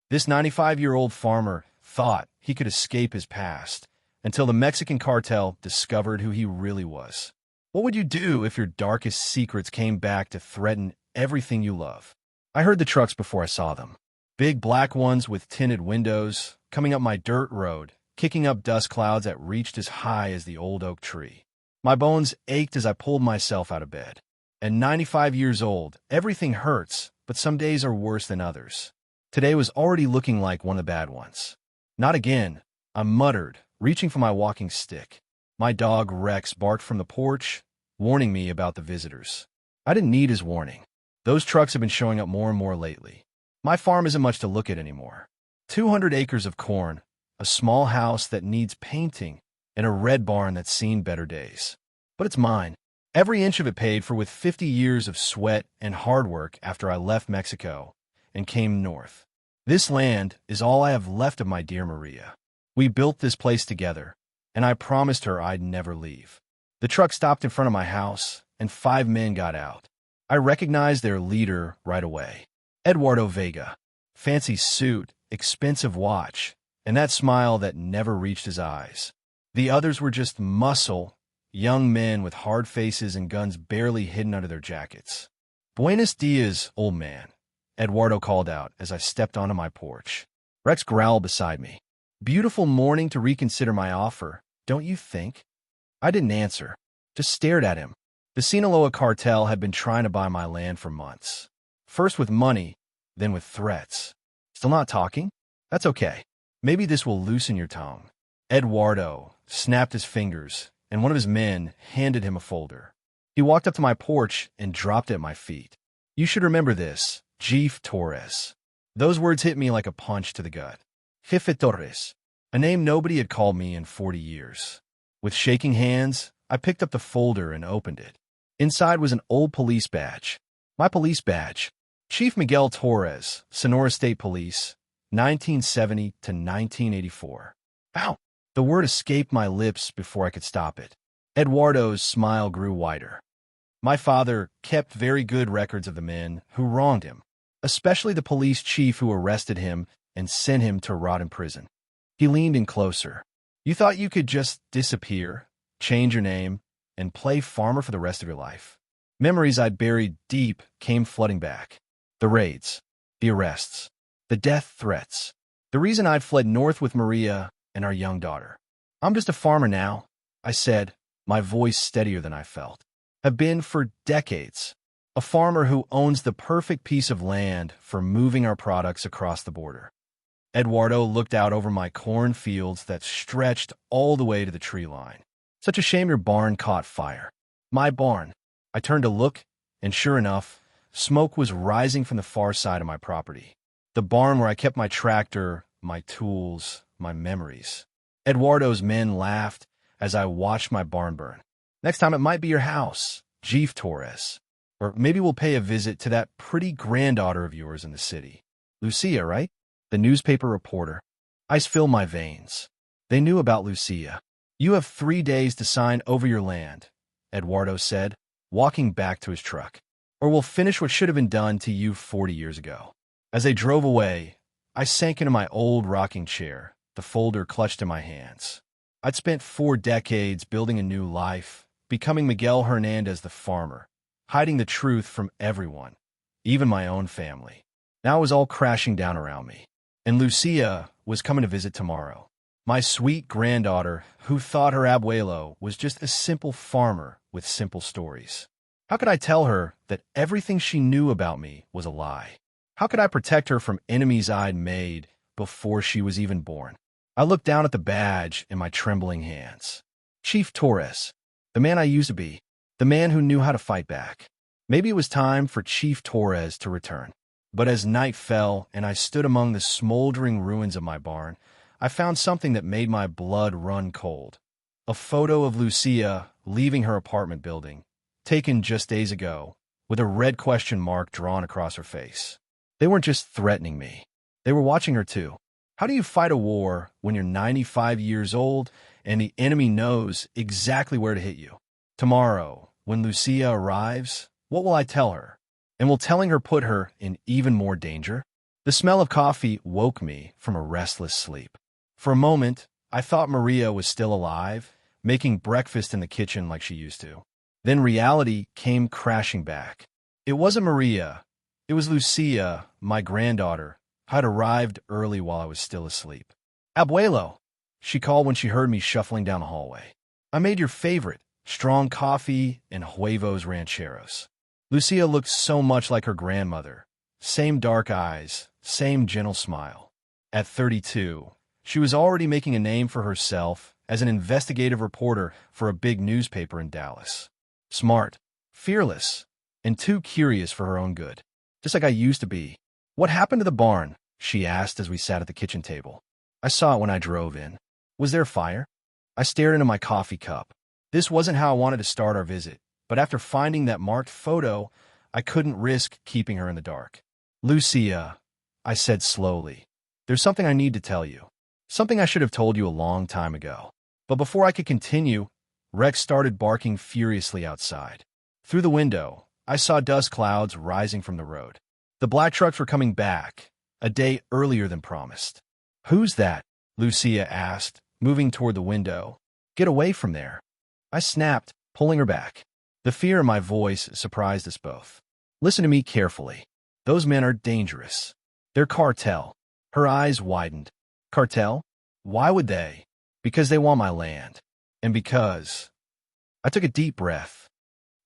This 95-year-old farmer thought he could escape his past until the Mexican cartel discovered who he really was. What would you do if your darkest secrets came back to threaten everything you love? I heard the trucks before I saw them. Big black ones with tinted windows, coming up my dirt road, kicking up dust clouds that reached as high as the old oak tree. My bones ached as I pulled myself out of bed. At 95 years old, everything hurts, but some days are worse than others. Today was already looking like one of the bad ones. Not again, I muttered, reaching for my walking stick. My dog Rex barked from the porch, warning me about the visitors. I didn't need his warning. Those trucks have been showing up more and more lately. My farm isn't much to look at anymore. 200 acres of corn, a small house that needs painting, and a red barn that's seen better days. But it's mine. Every inch of it paid for with 50 years of sweat and hard work after I left Mexico and came north. This land is all I have left of my dear Maria. We built this place together, and I promised her I'd never leave. The truck stopped in front of my house, and 5 men got out. I recognized their leader right away. Eduardo Vega. Fancy suit, expensive watch, and that smile that never reached his eyes. The others were just muscle, young men with hard faces and guns barely hidden under their jackets. "Buenos dias, old man," Eduardo called out as I stepped onto my porch. Rex growled beside me. "Beautiful morning to reconsider my offer, don't you think?" I didn't answer, just stared at him. The Sinaloa cartel had been trying to buy my land for months. First with money, then with threats. Still not talking? That's okay. Maybe this will loosen your tongue. Eduardo snapped his fingers, and one of his men handed him a folder. He walked up to my porch and dropped it at my feet. "You should remember this, Jeff Torres." Those words hit me like a punch to the gut. Jefe Torres, a name nobody had called me in 40 years. With shaking hands, I picked up the folder and opened it. Inside was an old police badge. My police badge. Chief Miguel Torres, Sonora State Police, 1970 to 1984. Ow! The word escaped my lips before I could stop it. Eduardo's smile grew wider. My father kept very good records of the men who wronged him, especially the police chief who arrested him and sent him to rot in prison. He leaned in closer. "You thought you could just disappear, change your name, and play farmer for the rest of your life?" Memories I'd buried deep came flooding back. The raids, the arrests, the death threats. The reason I'd fled north with Maria and our young daughter. "I'm just a farmer now," I said, my voice steadier than I felt. "Have been for decades. A farmer who owns the perfect piece of land for moving our products across the border." Eduardo looked out over my corn fields that stretched all the way to the tree line. "Such a shame your barn caught fire." My barn. I turned to look, and sure enough, smoke was rising from the far side of my property. The barn where I kept my tractor, my tools, my memories. Eduardo's men laughed as I watched my barn burn. "Next time it might be your house, Jeff Torres. Or maybe we'll pay a visit to that pretty granddaughter of yours in the city. Lucia, right?" The newspaper reporter. Ice filled my veins. They knew about Lucia. "You have 3 days to sign over your land," Eduardo said, walking back to his truck. "Or we'll finish what should have been done to you 40 years ago." As they drove away, I sank into my old rocking chair, the folder clutched in my hands. I'd spent 4 decades building a new life, becoming Miguel Hernandez the farmer, hiding the truth from everyone, even my own family. Now it was all crashing down around me. And Lucia was coming to visit tomorrow. My sweet granddaughter, who thought her abuelo was just a simple farmer with simple stories. How could I tell her that everything she knew about me was a lie? How could I protect her from enemies I'd made before she was even born? I looked down at the badge in my trembling hands. Chief Torres, the man I used to be, the man who knew how to fight back. Maybe it was time for Chief Torres to return. But as night fell and I stood among the smoldering ruins of my barn, I found something that made my blood run cold. A photo of Lucia leaving her apartment building, taken just days ago, with a red question mark drawn across her face. They weren't just threatening me. They were watching her too. How do you fight a war when you're 95 years old and the enemy knows exactly where to hit you? Tomorrow, when Lucia arrives, what will I tell her? And will telling her put her in even more danger? The smell of coffee woke me from a restless sleep. For a moment, I thought Maria was still alive, making breakfast in the kitchen like she used to. Then reality came crashing back. It wasn't Maria. It was Lucia, my granddaughter, who had arrived early while I was still asleep. Abuelo, she called when she heard me shuffling down the hallway. I made your favorite, strong coffee and huevos rancheros. Lucia looked so much like her grandmother. Same dark eyes, same gentle smile. At 32, she was already making a name for herself as an investigative reporter for a big newspaper in Dallas. Smart, fearless, and too curious for her own good. Just like I used to be. What happened to the barn? She asked as we sat at the kitchen table. I saw it when I drove in. Was there a fire? I stared into my coffee cup. This wasn't how I wanted to start our visit, but after finding that marked photo, I couldn't risk keeping her in the dark. Lucia, I said slowly, there's something I need to tell you. Something I should have told you a long time ago. But before I could continue, Rex started barking furiously outside. Through the window, I saw dust clouds rising from the road. The black trucks were coming back, a day earlier than promised. Who's that? Lucia asked, moving toward the window. Get away from there. I snapped, pulling her back. The fear in my voice surprised us both. Listen to me carefully. Those men are dangerous. They're Cartel. Her eyes widened. Cartel? Why would they? Because they want my land. And because... I took a deep breath.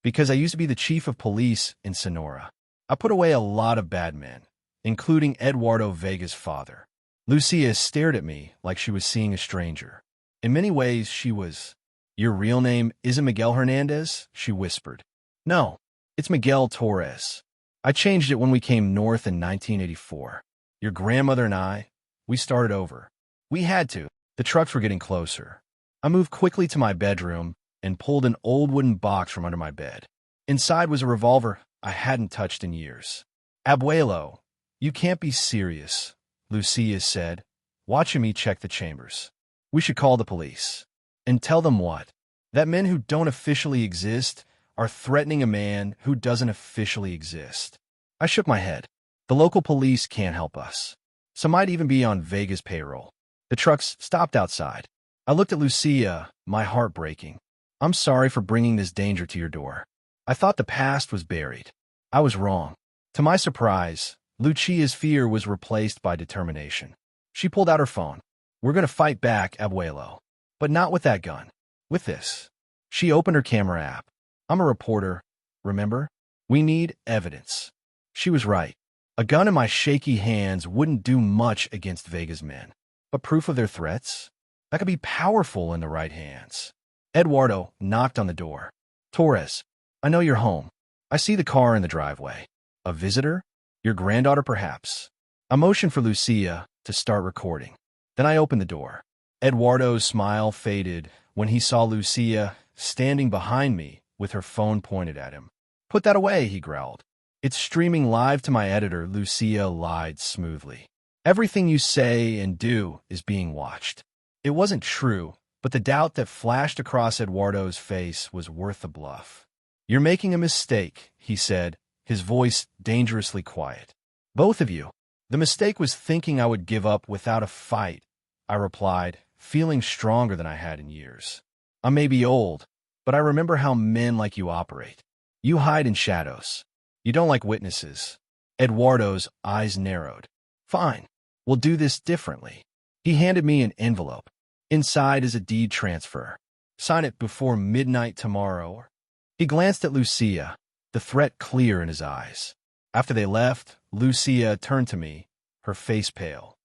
Because I used to be the chief of police in Sonora. I put away a lot of bad men, including Eduardo Vega's father. Lucia stared at me like she was seeing a stranger. In many ways, she was... Your real name isn't Miguel Hernandez? She whispered. No, it's Miguel Torres. I changed it when we came north in 1984. Your grandmother and I, we started over. We had to. The trucks were getting closer. I moved quickly to my bedroom and pulled an old wooden box from under my bed. Inside was a revolver I hadn't touched in years. Abuelo, you can't be serious, Lucia said, watching me check the chambers. We should call the police. And tell them what? That men who don't officially exist are threatening a man who doesn't officially exist. I shook my head. The local police can't help us. Some might even be on Vega's payroll. The trucks stopped outside. I looked at Lucia, my heart breaking. I'm sorry for bringing this danger to your door. I thought the past was buried. I was wrong. To my surprise, Lucia's fear was replaced by determination. She pulled out her phone. We're going to fight back, Abuelo. But not with that gun. With this. She opened her camera app. I'm a reporter, remember? We need evidence. She was right. A gun in my shaky hands wouldn't do much against Vega's men. But proof of their threats? That could be powerful in the right hands. Eduardo knocked on the door. Torres, I know you're home. I see the car in the driveway. A visitor? Your granddaughter, perhaps? I motioned for Lucia to start recording. Then I opened the door. Eduardo's smile faded when he saw Lucia standing behind me with her phone pointed at him. Put that away, he growled. It's streaming live to my editor, Lucia lied smoothly. Everything you say and do is being watched. It wasn't true, but the doubt that flashed across Eduardo's face was worth the bluff. You're making a mistake, he said, his voice dangerously quiet. Both of you. The mistake was thinking I would give up without a fight, I replied, feeling stronger than I had in years. I may be old, but I remember how men like you operate. You hide in shadows. You don't like witnesses. Eduardo's eyes narrowed. Fine, we'll do this differently. He handed me an envelope. Inside is a deed transfer. Sign it before midnight tomorrow. He glanced at Lucia, the threat clear in his eyes. After they left, Lucia turned to me, her face pale.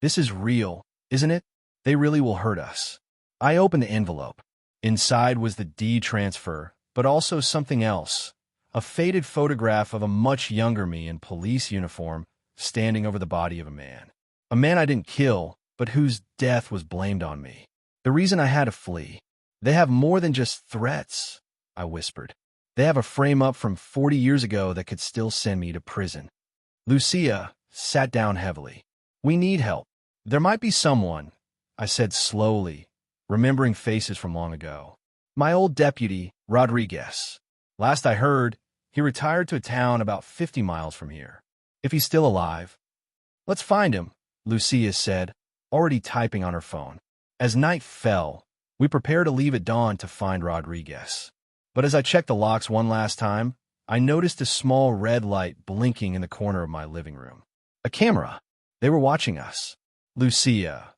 This is real, isn't it? They really will hurt us. I opened the envelope. Inside was the deed transfer, but also something else. A faded photograph of a much younger me in police uniform standing over the body of a man. A man I didn't kill, but whose death was blamed on me. The reason I had to flee. They have more than just threats, I whispered. They have a frame-up from 40 years ago that could still send me to prison. Lucia sat down heavily. We need help. There might be someone, I said slowly, remembering faces from long ago. My old deputy, Rodriguez. Last I heard, he retired to a town about 50 miles from here. If he's still alive. Let's find him, Lucia said, already typing on her phone. As night fell, we prepared to leave at dawn to find Rodriguez. But as I checked the locks one last time, I noticed a small red light blinking in the corner of my living room. A camera. They were watching us. Lucia,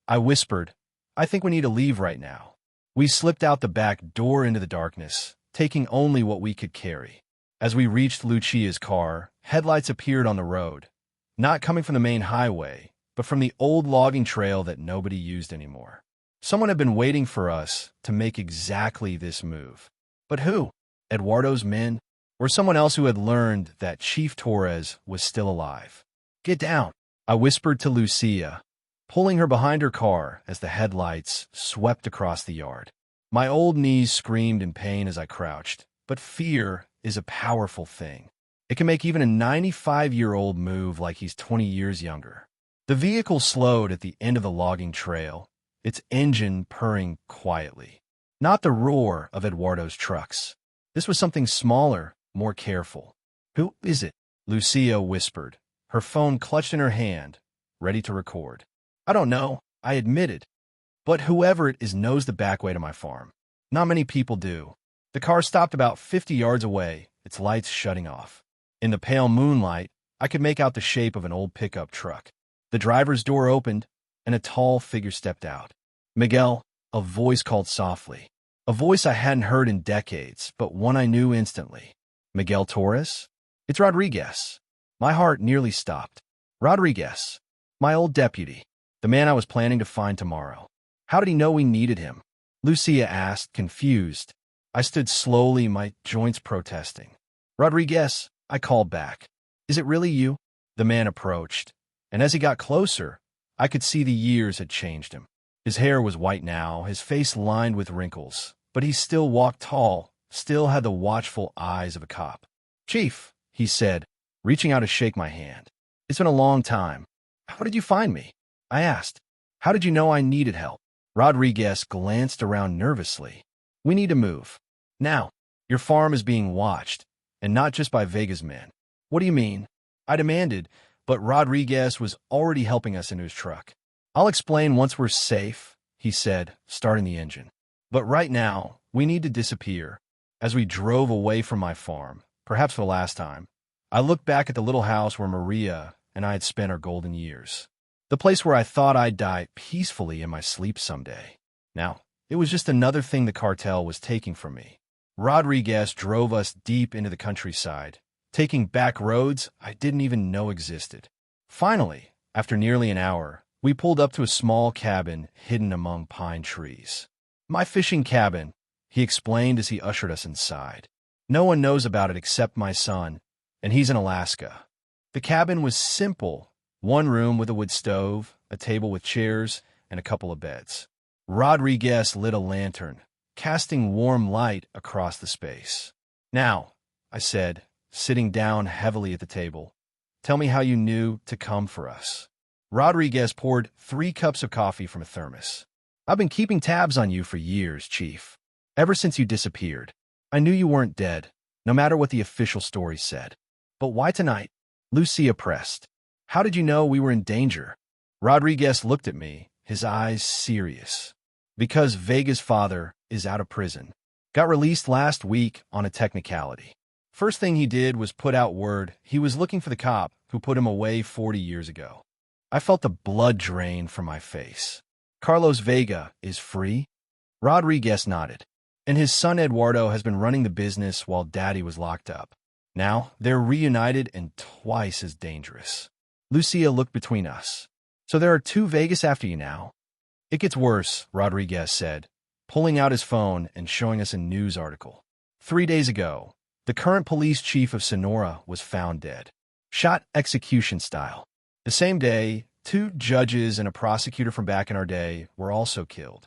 I whispered, I think we need to leave right now. We slipped out the back door into the darkness, taking only what we could carry. As we reached Lucia's car, headlights appeared on the road, not coming from the main highway, but from the old logging trail that nobody used anymore. Someone had been waiting for us to make exactly this move. But who? Eduardo's men? Or someone else who had learned that Chief Torres was still alive? Get down, I whispered to Lucia, pulling her behind her car as the headlights swept across the yard. My old knees screamed in pain as I crouched, but fear is a powerful thing. It can make even a 95-year-old move like he's 20 years younger. The vehicle slowed at the end of the logging trail, its engine purring quietly. Not the roar of Eduardo's trucks. This was something smaller, more careful. Who is it? Lucia whispered, her phone clutched in her hand, ready to record. I don't know, I admitted. But whoever it is knows the back way to my farm. Not many people do. The car stopped about 50 yards away, its lights shutting off. In the pale moonlight, I could make out the shape of an old pickup truck. The driver's door opened, and a tall figure stepped out. Miguel, a voice called softly. A voice I hadn't heard in decades, but one I knew instantly. Miguel Torres? It's Rodriguez. My heart nearly stopped. Rodriguez, my old deputy, the man I was planning to find tomorrow. How did he know we needed him? Lucia asked, confused. I stood slowly, my joints protesting. Rodriguez, I called back. Is it really you? The man approached, and as he got closer, I could see the years had changed him. His hair was white now, his face lined with wrinkles, but he still walked tall, still had the watchful eyes of a cop. Chief, he said, reaching out to shake my hand. It's been a long time. How did you find me? I asked. How did you know I needed help? Rodriguez glanced around nervously. We need to move. Now, your farm is being watched, and not just by Vega's men. What do you mean? I demanded, but Rodriguez was already helping us into his truck. I'll explain once we're safe, he said, starting the engine. But right now, we need to disappear. As we drove away from my farm, perhaps for the last time, I looked back at the little house where Maria and I had spent our golden years. The place where I thought I'd die peacefully in my sleep someday. Now, it was just another thing the cartel was taking from me. Rodriguez drove us deep into the countryside, taking back roads I didn't even know existed. Finally, after nearly an hour, we pulled up to a small cabin hidden among pine trees. My fishing cabin, he explained as he ushered us inside. No one knows about it except my son, and he's in Alaska. The cabin was simple, one room with a wood stove, a table with chairs, and a couple of beds. Rodriguez lit a lantern, casting warm light across the space. Now, I said, sitting down heavily at the table, tell me how you knew to come for us. Rodriguez poured 3 cups of coffee from a thermos. I've been keeping tabs on you for years, Chief. Ever since you disappeared. I knew you weren't dead, no matter what the official story said. But why tonight? Lucia pressed. How did you know we were in danger? Rodriguez looked at me, his eyes serious. Because Vega's father is out of prison. Got released last week on a technicality. First thing he did was put out word he was looking for the cop who put him away 40 years ago. I felt the blood drain from my face. Carlos Vega is free? Rodriguez nodded. And his son Eduardo has been running the business while Daddy was locked up. Now, they're reunited and twice as dangerous. Lucia looked between us. So there are 2 Vegas after you now? It gets worse, Rodriguez said, pulling out his phone and showing us a news article. 3 days ago, the current police chief of Sonora was found dead. Shot execution style. The same day, 2 judges and a prosecutor from back in our day were also killed.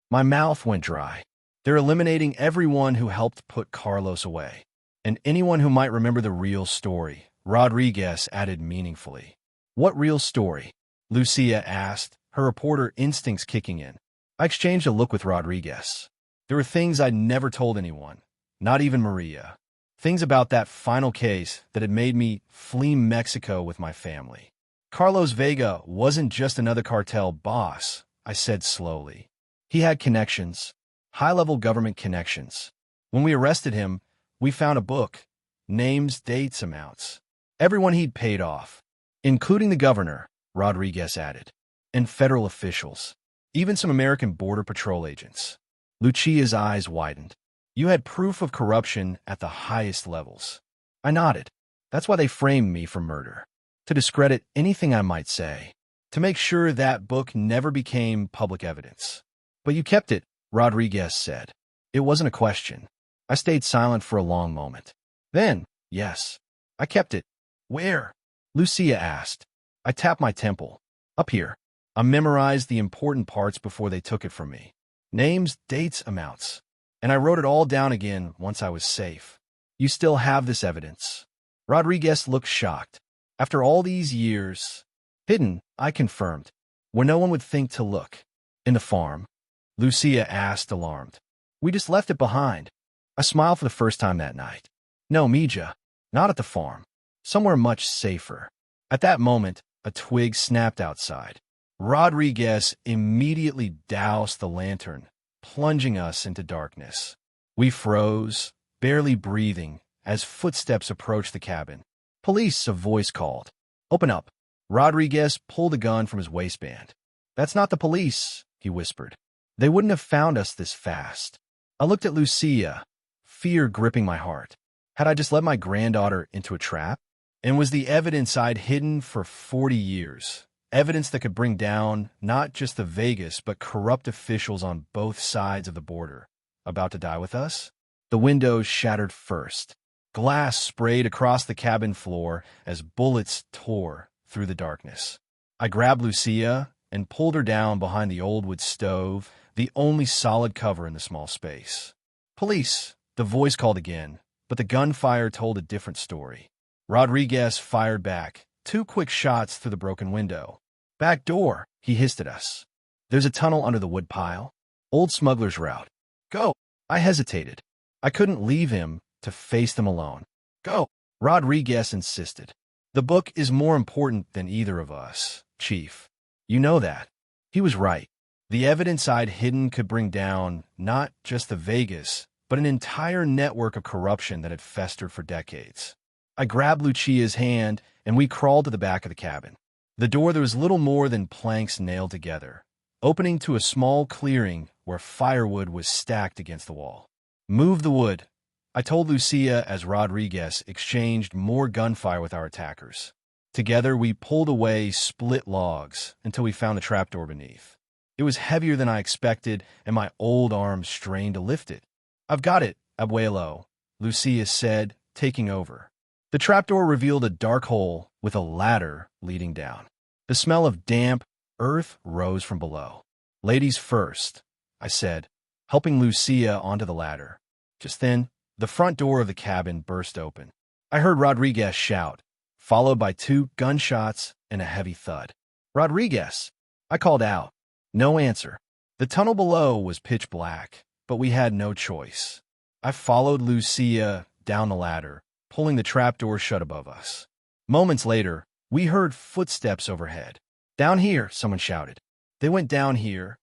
My mouth went dry. They're eliminating everyone who helped put Carlos away. And anyone who might remember the real story, Rodriguez added meaningfully. What real story? Lucia asked, her reporter instincts kicking in. I exchanged a look with Rodriguez. There were things I'd never told anyone, not even Maria. Things about that final case that had made me flee Mexico with my family. Carlos Vega wasn't just another cartel boss, I said slowly. He had connections, high-level government connections. When we arrested him, we found a book, names, dates, amounts. Everyone he'd paid off, including the governor, Rodriguez added, and federal officials, even some American Border Patrol agents. Lucia's eyes widened. You had proof of corruption at the highest levels. I nodded. That's why they framed me for murder. To discredit anything I might say. To make sure that book never became public evidence. But you kept it, Rodriguez said. It wasn't a question. I stayed silent for a long moment. Then, yes, I kept it. Where? Lucia asked. I tapped my temple. Up here. I memorized the important parts before they took it from me. Names, dates, amounts. And I wrote it all down again once I was safe. You still have this evidence. Rodriguez looked shocked. After all these years, hidden, I confirmed, where no one would think to look. In the farm? Lucia asked, alarmed. We just left it behind. I smiled for the first time that night. No, Mija, not at the farm. Somewhere much safer. At that moment, a twig snapped outside. Rodriguez immediately doused the lantern, plunging us into darkness. We froze, barely breathing, as footsteps approached the cabin. Police, a voice called. Open up. Rodriguez pulled a gun from his waistband. That's not the police, he whispered. They wouldn't have found us this fast. I looked at Lucia, fear gripping my heart. Had I just led my granddaughter into a trap? And was the evidence I'd hidden for 40 years, evidence that could bring down not just the Vegas, but corrupt officials on both sides of the border, about to die with us? The windows shattered first. Glass sprayed across the cabin floor as bullets tore through the darkness. I grabbed Lucia and pulled her down behind the old wood stove, the only solid cover in the small space. Police, the voice called again, but the gunfire told a different story. Rodriguez fired back, 2 quick shots through the broken window. Back door, he hissed at us. There's a tunnel under the woodpile. Old smuggler's route. Go. I hesitated. I couldn't leave him to face them alone. Go. Rodriguez insisted. The book is more important than either of us, Chief. You know that. He was right. The evidence I'd hidden could bring down not just the Vegas, but an entire network of corruption that had festered for decades. I grabbed Lucia's hand, and we crawled to the back of the cabin. The door there was little more than planks nailed together, opening to a small clearing where firewood was stacked against the wall. Move the wood, I told Lucia as Rodriguez exchanged more gunfire with our attackers. Together, we pulled away split logs until we found the trapdoor beneath. It was heavier than I expected, and my old arms strained to lift it. I've got it, Abuelo, Lucia said, taking over. The trapdoor revealed a dark hole with a ladder leading down. The smell of damp earth rose from below. Ladies first, I said, helping Lucia onto the ladder. Just then, the front door of the cabin burst open. I heard Rodriguez shout, followed by 2 gunshots and a heavy thud. Rodriguez! I called out. No answer. The tunnel below was pitch black, but we had no choice. I followed Lucia down the ladder, pulling the trapdoor shut above us. Moments later, we heard footsteps overhead. Down here, someone shouted. They went down here.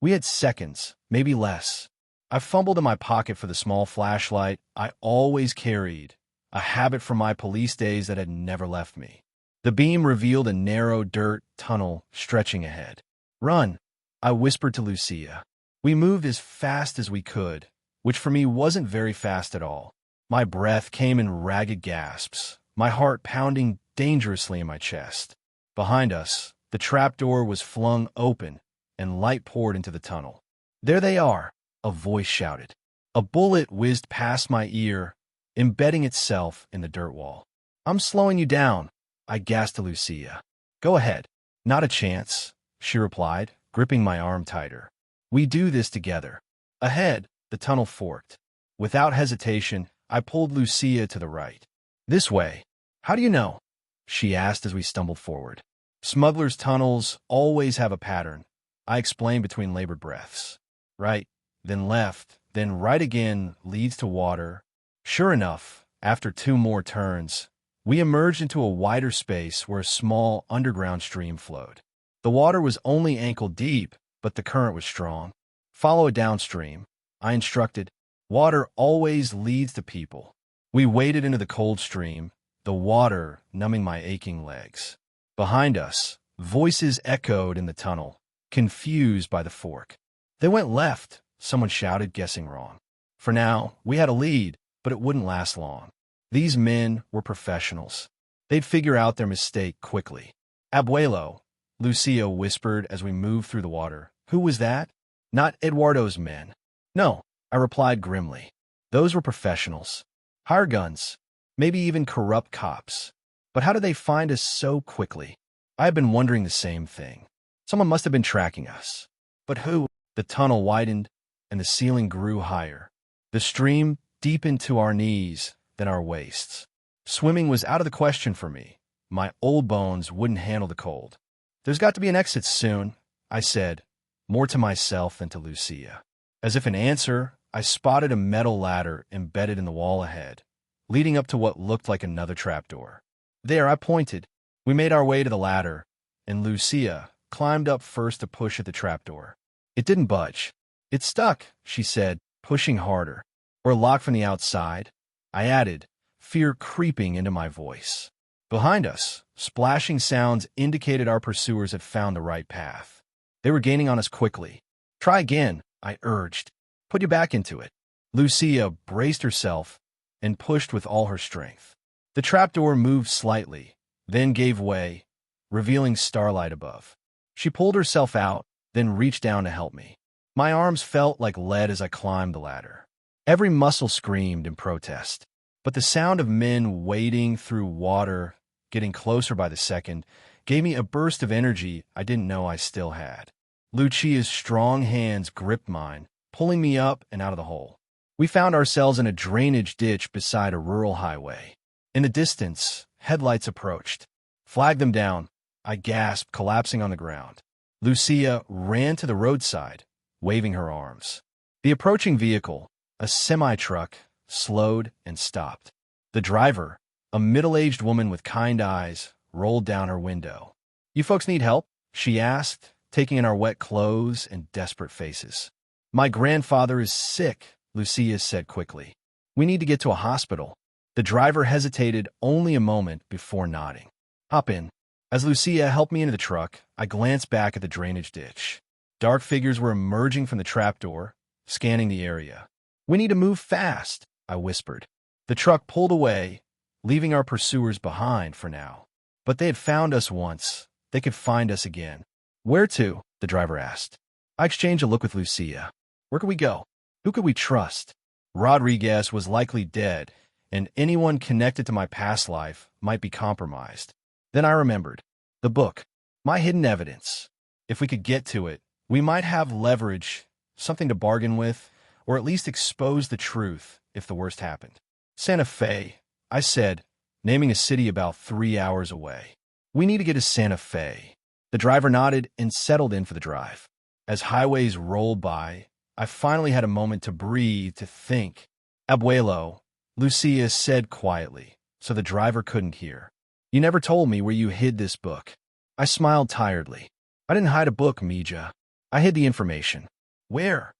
We had seconds, maybe less. I fumbled in my pocket for the small flashlight I always carried, a habit from my police days that had never left me. The beam revealed a narrow dirt tunnel stretching ahead. Run, I whispered to Lucia. We moved as fast as we could, which for me wasn't very fast at all. My breath came in ragged gasps, my heart pounding dangerously in my chest. Behind us, the trapdoor was flung open, and light poured into the tunnel. There they are, a voice shouted. A bullet whizzed past my ear, embedding itself in the dirt wall. I'm slowing you down, I gasped to Lucia. Go ahead. Not a chance, she replied, gripping my arm tighter. We do this together. Ahead, the tunnel forked. Without hesitation, I pulled Lucia to the right. This way. How do you know? She asked as we stumbled forward. Smugglers' tunnels always have a pattern, I explained between labored breaths. Right, then left, then right again leads to water. Sure enough, after 2 more turns, We emerged into a wider space where a small underground stream flowed. The water was only ankle deep, but the current was strong. Follow it downstream, I instructed. Water always leads to people. We waded into the cold stream, the water numbing my aching legs. Behind us, voices echoed in the tunnel, confused by the fork. They went left, someone shouted, guessing wrong. For now, we had a lead, but it wouldn't last long. These men were professionals. They'd figure out their mistake quickly. Abuelo, Lucia whispered as we moved through the water. Who was that? Not Eduardo's men. No, I replied grimly. Those were professionals. Hire guns, maybe even corrupt cops. But how did they find us so quickly? I had been wondering the same thing. Someone must have been tracking us. But who? The tunnel widened, and the ceiling grew higher. The stream deepened to our knees, then our waists. Swimming was out of the question for me. My old bones wouldn't handle the cold. There's got to be an exit soon, I said, more to myself than to Lucia. As if in answer, I spotted a metal ladder embedded in the wall ahead, leading up to what looked like another trapdoor. There, I pointed. We made our way to the ladder, and Lucia climbed up first to push at the trapdoor. It didn't budge. It stuck, she said, pushing harder. We're locked from the outside, I added, fear creeping into my voice. Behind us, splashing sounds indicated our pursuers had found the right path. They were gaining on us quickly. Try again, I urged. Put you back into it. Lucia braced herself and pushed with all her strength. The trapdoor moved slightly, then gave way, revealing starlight above. She pulled herself out, then reached down to help me. My arms felt like lead as I climbed the ladder. Every muscle screamed in protest. But the sound of men wading through water, getting closer by the second, gave me a burst of energy I didn't know I still had. Lucia's strong hands gripped mine, pulling me up and out of the hole. We found ourselves in a drainage ditch beside a rural highway. In the distance, headlights approached. Flag them down, I gasped, collapsing on the ground. Lucia ran to the roadside, waving her arms. The approaching vehicle, a semi-truck, slowed and stopped. The driver, a middle-aged woman with kind eyes, rolled down her window. You folks need help? She asked, taking in our wet clothes and desperate faces. My grandfather is sick, Lucia said quickly. We need to get to a hospital. The driver hesitated only a moment before nodding. Hop in. As Lucia helped me into the truck, I glanced back at the drainage ditch. Dark figures were emerging from the trapdoor, scanning the area. We need to move fast, I whispered. The truck pulled away, leaving our pursuers behind for now. But they had found us once. They could find us again. Where to? The driver asked. I exchanged a look with Lucia. Where could we go? Who could we trust? Rodriguez was likely dead, and anyone connected to my past life might be compromised. Then I remembered. The book. My hidden evidence. If we could get to it, we might have leverage, something to bargain with, or at least expose the truth if the worst happened. Santa Fe, I said, naming a city about 3 hours away. We need to get to Santa Fe. The driver nodded and settled in for the drive. As highways rolled by, I finally had a moment to breathe, to think. Abuelo, Lucia said quietly, so the driver couldn't hear. You never told me where you hid this book. I smiled tiredly. I didn't hide a book, Mija. I hid the information. Where?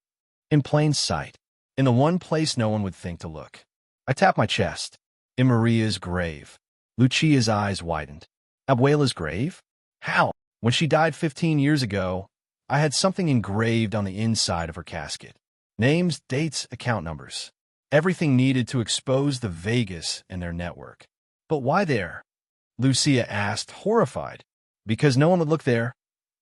In plain sight. In the one place no one would think to look. I tapped my chest. In Maria's grave. Lucia's eyes widened. Abuela's grave? How? When she died 15 years ago, I had something engraved on the inside of her casket. Names, dates, account numbers. Everything needed to expose the Vegas and their network. But why there? Lucia asked, horrified. Because no one would look there,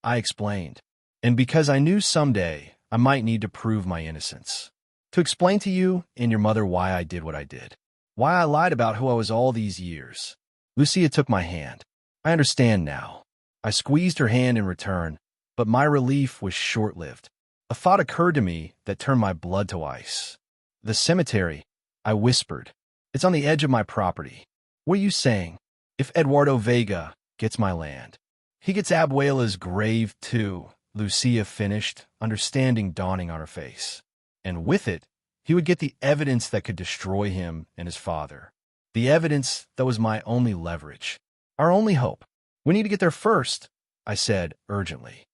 I explained. And because I knew someday I might need to prove my innocence. To explain to you and your mother why I did what I did. Why I lied about who I was all these years. Lucia took my hand. I understand now. I squeezed her hand in return, but my relief was short-lived. A thought occurred to me that turned my blood to ice. The cemetery, I whispered. It's on the edge of my property. What are you saying? If Eduardo Vega gets my land, he gets Abuela's grave too, Lucia finished, understanding dawning on her face. And with it, he would get the evidence that could destroy him and his father. The evidence, that was my only leverage. Our only hope. We need to get there first, I said urgently,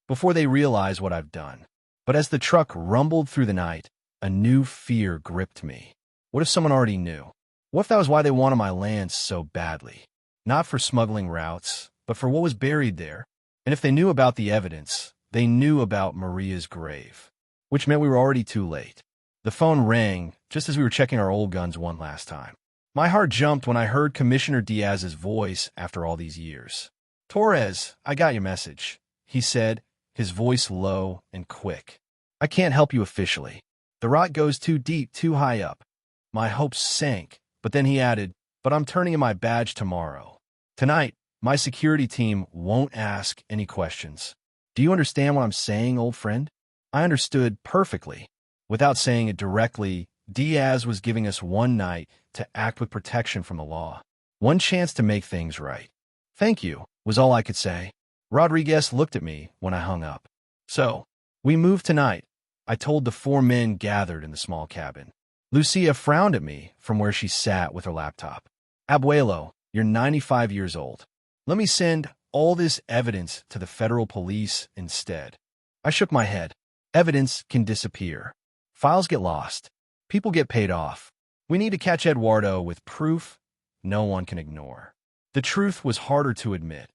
before they realize what I've done. But as the truck rumbled through the night, a new fear gripped me. What if someone already knew? What if that was why they wanted my land so badly? Not for smuggling routes, but for what was buried there. And if they knew about the evidence, they knew about Maria's grave, which meant we were already too late. The phone rang just as we were checking our old guns one last time. My heart jumped when I heard Commissioner Diaz's voice after all these years. "Torres, I got your message," he said, his voice low and quick. "I can't help you officially. The rot goes too deep, too high up." My hopes sank, but then he added, "But I'm turning in my badge tomorrow. Tonight, my security team won't ask any questions." Do you understand what I'm saying, old friend? I understood perfectly. Without saying it directly, Diaz was giving us one night to act with protection from the law. One chance to make things right. "Thank you," was all I could say. Rodriguez looked at me when I hung up. "So, we move tonight," I told the 4 men gathered in the small cabin. Lucia frowned at me from where she sat with her laptop. "Abuelo, you're 95 years old. Let me send all this evidence to the federal police instead." I shook my head. Evidence can disappear. Files get lost. People get paid off. We need to catch Eduardo with proof no one can ignore. The truth was harder to admit.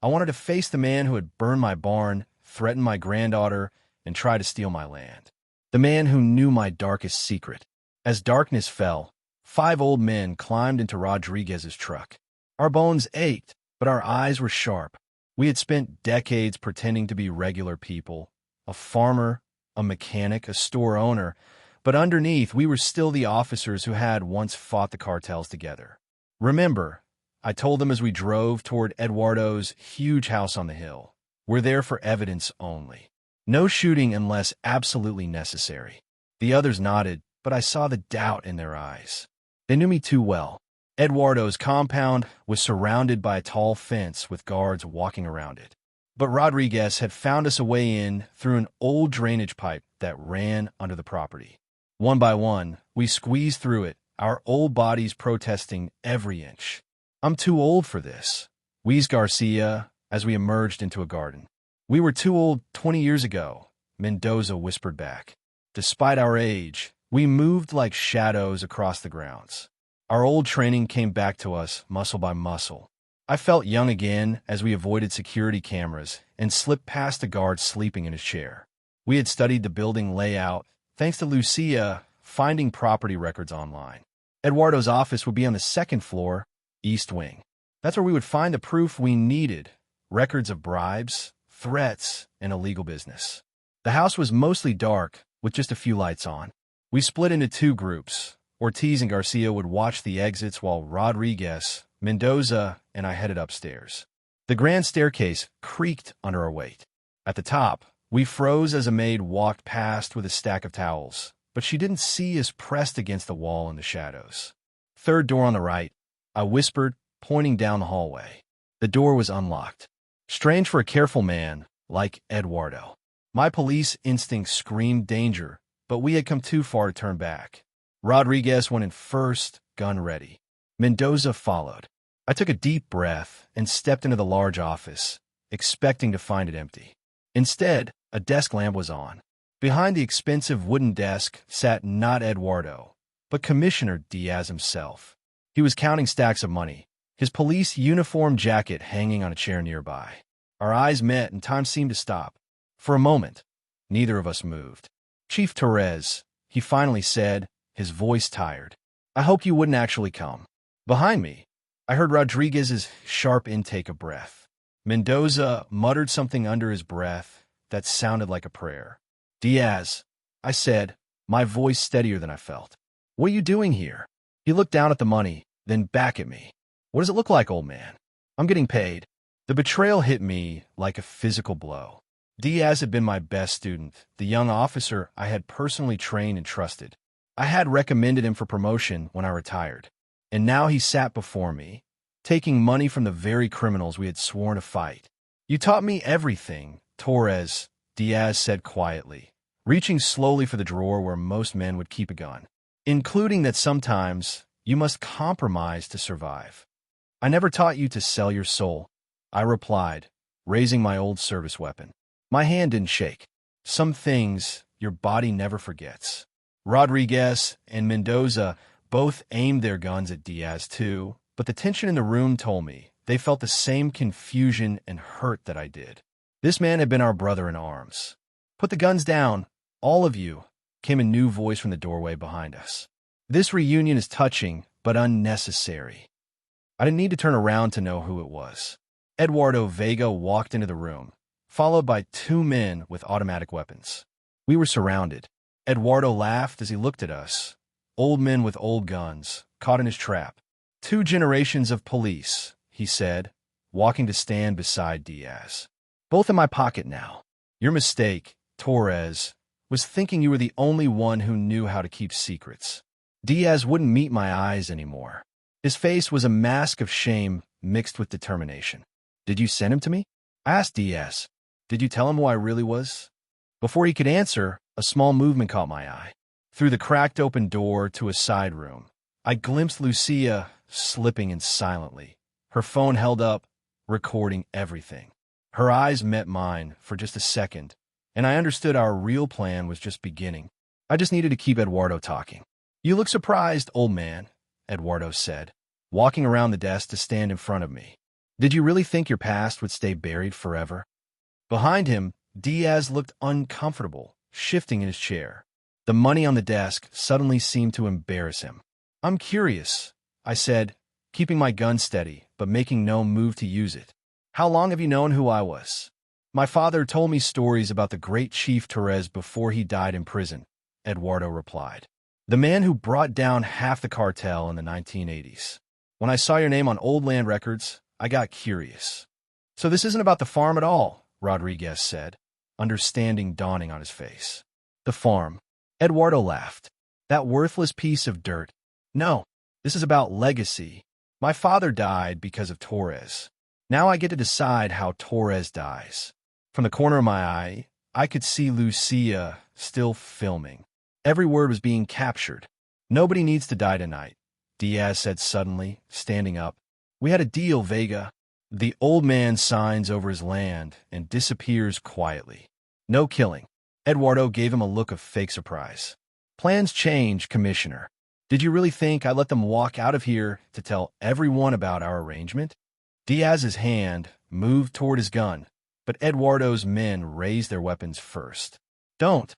I wanted to face the man who had burned my barn, threatened my granddaughter, and tried to steal my land. The man who knew my darkest secret. As darkness fell, 5 old men climbed into Rodriguez's truck. Our bones ached, but our eyes were sharp. We had spent decades pretending to be regular people, a farmer, a mechanic, a store owner, but underneath we were still the officers who had once fought the cartels together. "Remember," I told them as we drove toward Eduardo's huge house on the hill, "we're there for evidence only. No shooting unless absolutely necessary." The others nodded, but I saw the doubt in their eyes. They knew me too well. Eduardo's compound was surrounded by a tall fence with guards walking around it. But Rodriguez had found us a way in through an old drainage pipe that ran under the property. One by one, we squeezed through it, our old bodies protesting every inch. "I'm too old for this," wheezed Garcia as we emerged into a garden. "We were too old 20 years ago," Mendoza whispered back. Despite our age, we moved like shadows across the grounds. Our old training came back to us, muscle by muscle. I felt young again as we avoided security cameras and slipped past a guard sleeping in his chair. We had studied the building layout, thanks to Lucia finding property records online. Eduardo's office would be on the 2nd floor, East Wing. That's where we would find the proof we needed, records of bribes, threats, and illegal business. The house was mostly dark, with just a few lights on. We split into 2 groups. Ortiz and Garcia would watch the exits while Rodriguez, Mendoza, and I headed upstairs. The grand staircase creaked under our weight. At the top, we froze as a maid walked past with a stack of towels, but she didn't see us pressed against the wall in the shadows. "Third door on the right," I whispered, pointing down the hallway. The door was unlocked. Strange for a careful man like Eduardo. My police instinct screamed danger, but we had come too far to turn back. Rodriguez went in first, gun ready. Mendoza followed. I took a deep breath and stepped into the large office, expecting to find it empty. Instead, a desk lamp was on. Behind the expensive wooden desk sat not Eduardo, but Commissioner Diaz himself. He was counting stacks of money, his police uniform jacket hanging on a chair nearby. Our eyes met and time seemed to stop. For a moment, neither of us moved. "Chief Torres," he finally said, his voice tired. "I hoped you wouldn't actually come." Behind me, I heard Rodriguez's sharp intake of breath. Mendoza muttered something under his breath that sounded like a prayer. "Diaz," I said, my voice steadier than I felt. "What are you doing here?" He looked down at the money, then back at me. "What does it look like, old man?" "I'm getting paid." The betrayal hit me like a physical blow. Diaz had been my best student, the young officer I had personally trained and trusted. I had recommended him for promotion when I retired. And now he sat before me, taking money from the very criminals we had sworn to fight. "You taught me everything, Torres," Diaz said quietly, reaching slowly for the drawer where most men would keep a gun. "Including that sometimes You must compromise to survive. I never taught you to sell your soul, I replied, raising my old service weapon. My hand didn't shake. Some things your body never forgets. Rodriguez and Mendoza both aimed their guns at Diaz too, but the tension in the room told me they felt the same confusion and hurt that I did. This man had been our brother in arms. Put the guns down, all of you, came a new voice from the doorway behind us. This reunion is touching, but unnecessary. I didn't need to turn around to know who it was. Eduardo Vega walked into the room, followed by two men with automatic weapons. We were surrounded. Eduardo laughed as he looked at us. Old men with old guns, caught in his trap. 2 generations of police, he said, walking to stand beside Diaz. Both in my pocket now. Your mistake, Torres, was thinking you were the only one who knew how to keep secrets. Diaz wouldn't meet my eyes anymore. His face was a mask of shame mixed with determination. Did you send him to me? I asked Diaz. Did you tell him who I really was? Before he could answer, a small movement caught my eye. Through the cracked open door to a side room, I glimpsed Lucia slipping in silently, her phone held up, recording everything. Her eyes met mine for just a second, and I understood our real plan was just beginning. I just needed to keep Eduardo talking. You look surprised, old man, Eduardo said, walking around the desk to stand in front of me. Did you really think your past would stay buried forever? Behind him, Diaz looked uncomfortable, shifting in his chair. The money on the desk suddenly seemed to embarrass him. I'm curious, I said, keeping my gun steady, but making no move to use it. How long have you known who I was? My father told me stories about the great Chief Torres before he died in prison, Eduardo replied. The man who brought down half the cartel in the 1980s. When I saw your name on old land records, I got curious. So this isn't about the farm at all, Rodriguez said, understanding dawning on his face. The farm. Eduardo laughed. That worthless piece of dirt. No, this is about legacy. My father died because of Torres. Now I get to decide how Torres dies. From the corner of my eye, I could see Lucia still filming. Every word was being captured. Nobody needs to die tonight, Diaz said suddenly, standing up. We had a deal, Vega. The old man signs over his land and disappears quietly. No killing. Eduardo gave him a look of fake surprise. Plans change, Commissioner. Did you really think I let them walk out of here to tell everyone about our arrangement? Diaz's hand moved toward his gun, but Eduardo's men raised their weapons first. Don't,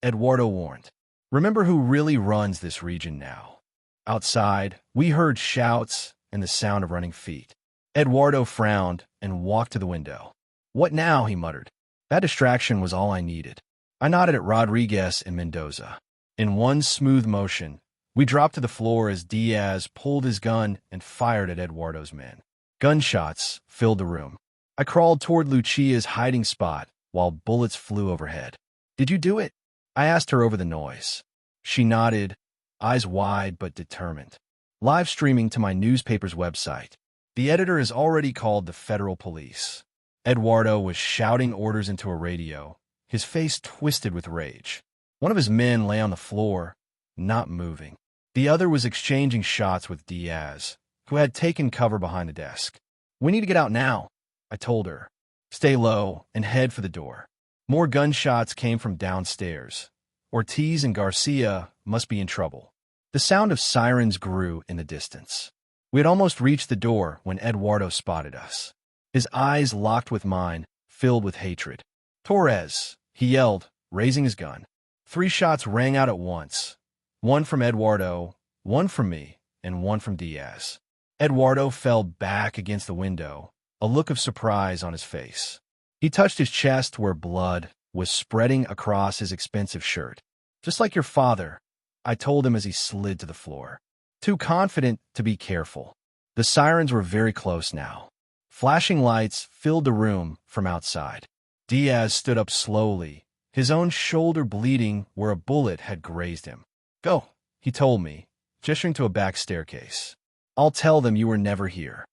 Eduardo warned. Remember who really runs this region now. Outside, we heard shouts and the sound of running feet. Eduardo frowned and walked to the window. What now? He muttered. That distraction was all I needed. I nodded at Rodriguez and Mendoza. In one smooth motion, we dropped to the floor as Diaz pulled his gun and fired at Eduardo's men. Gunshots filled the room. I crawled toward Lucia's hiding spot while bullets flew overhead. Did you do it? I asked her over the noise. She nodded, eyes wide but determined. Live streaming to my newspaper's website. The editor has already called the federal police. Eduardo was shouting orders into a radio, his face twisted with rage. One of his men lay on the floor, not moving. The other was exchanging shots with Diaz, who had taken cover behind the desk. We need to get out now, I told her. Stay low and head for the door. More gunshots came from downstairs. Ortiz and Garcia must be in trouble. The sound of sirens grew in the distance. We had almost reached the door when Eduardo spotted us. His eyes locked with mine, filled with hatred. Torres, he yelled, raising his gun. 3 shots rang out at once. One from Eduardo, one from me, and one from Diaz. Eduardo fell back against the window, a look of surprise on his face. He touched his chest where blood was spreading across his expensive shirt. Just like your father, I told him as he slid to the floor. Too confident to be careful. The sirens were very close now. Flashing lights filled the room from outside. Diaz stood up slowly, his own shoulder bleeding where a bullet had grazed him. Go, he told me, gesturing to a back staircase. I'll tell them you were never here.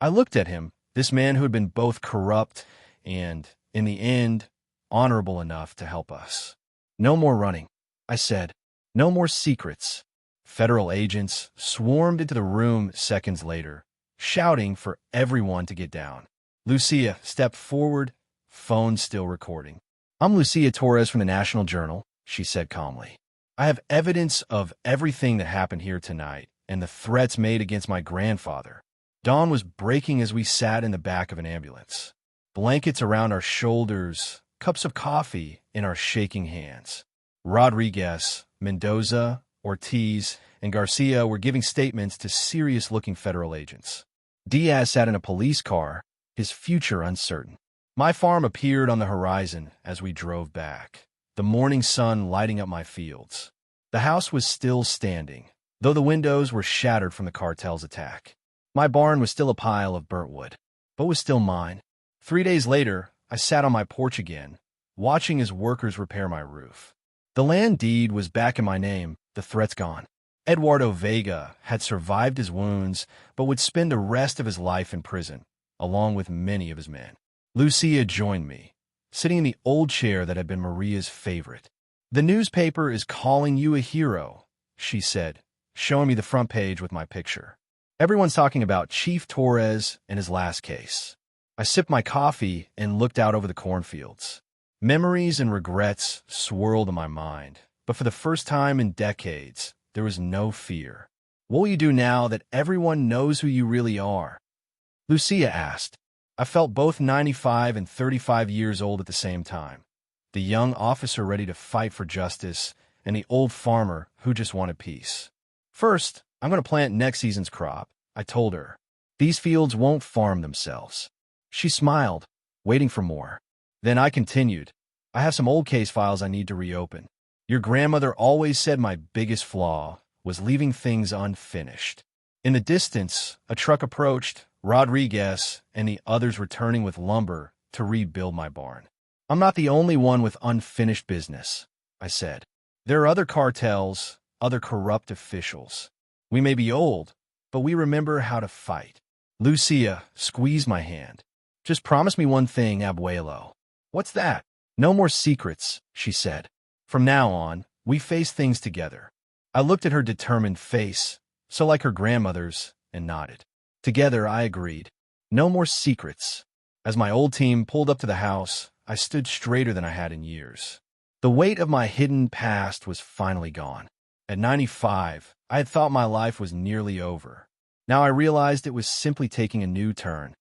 I looked at him, this man who had been both corrupt and, in the end, honorable enough to help us. No more running, I said. No more secrets. Federal agents swarmed into the room seconds later, shouting for everyone to get down. Lucia stepped forward, phone still recording. "I'm Lucia Torres from the National Journal," she said calmly. "I have evidence of everything that happened here tonight and the threats made against my grandfather." Dawn was breaking as we sat in the back of an ambulance. Blankets around our shoulders, cups of coffee in our shaking hands. Rodriguez, Mendoza, Ortiz, and Garcia were giving statements to serious-looking federal agents. Diaz sat in a police car, his future uncertain. My farm appeared on the horizon as we drove back, the morning sun lighting up my fields. The house was still standing, though the windows were shattered from the cartel's attack. My barn was still a pile of burnt wood, but was still mine. 3 days later, I sat on my porch again, watching as workers repair my roof. The land deed was back in my name, the threats gone. Eduardo Vega had survived his wounds, but would spend the rest of his life in prison, along with many of his men. Lucia joined me, sitting in the old chair that had been Maria's favorite. "The newspaper is calling you a hero," she said, showing me the front page with my picture. "Everyone's talking about Chief Torres and his last case." I sipped my coffee and looked out over the cornfields. Memories and regrets swirled in my mind, but for the first time in decades, there was no fear. "What will you do now that everyone knows who you really are?" Lucia asked. I felt both 95 and 35 years old at the same time. The young officer ready to fight for justice, and the old farmer who just wanted peace. "First, I'm going to plant next season's crop," I told her. "These fields won't farm themselves." She smiled, waiting for more. Then I continued. "I have some old case files I need to reopen. Your grandmother always said my biggest flaw was leaving things unfinished." In the distance, a truck approached, Rodriguez and the others returning with lumber to rebuild my barn. "I'm not the only one with unfinished business," I said. "There are other cartels, other corrupt officials. We may be old, but we remember how to fight." Lucia squeezed my hand. "Just promise me one thing, Abuelo." "What's that?" "No more secrets," she said. "From now on, we face things together." I looked at her determined face, so like her grandmother's, and nodded. Together, I agreed. No more secrets. As my old team pulled up to the house, I stood straighter than I had in years. The weight of my hidden past was finally gone. At 95, I had thought my life was nearly over. Now I realized it was simply taking a new turn.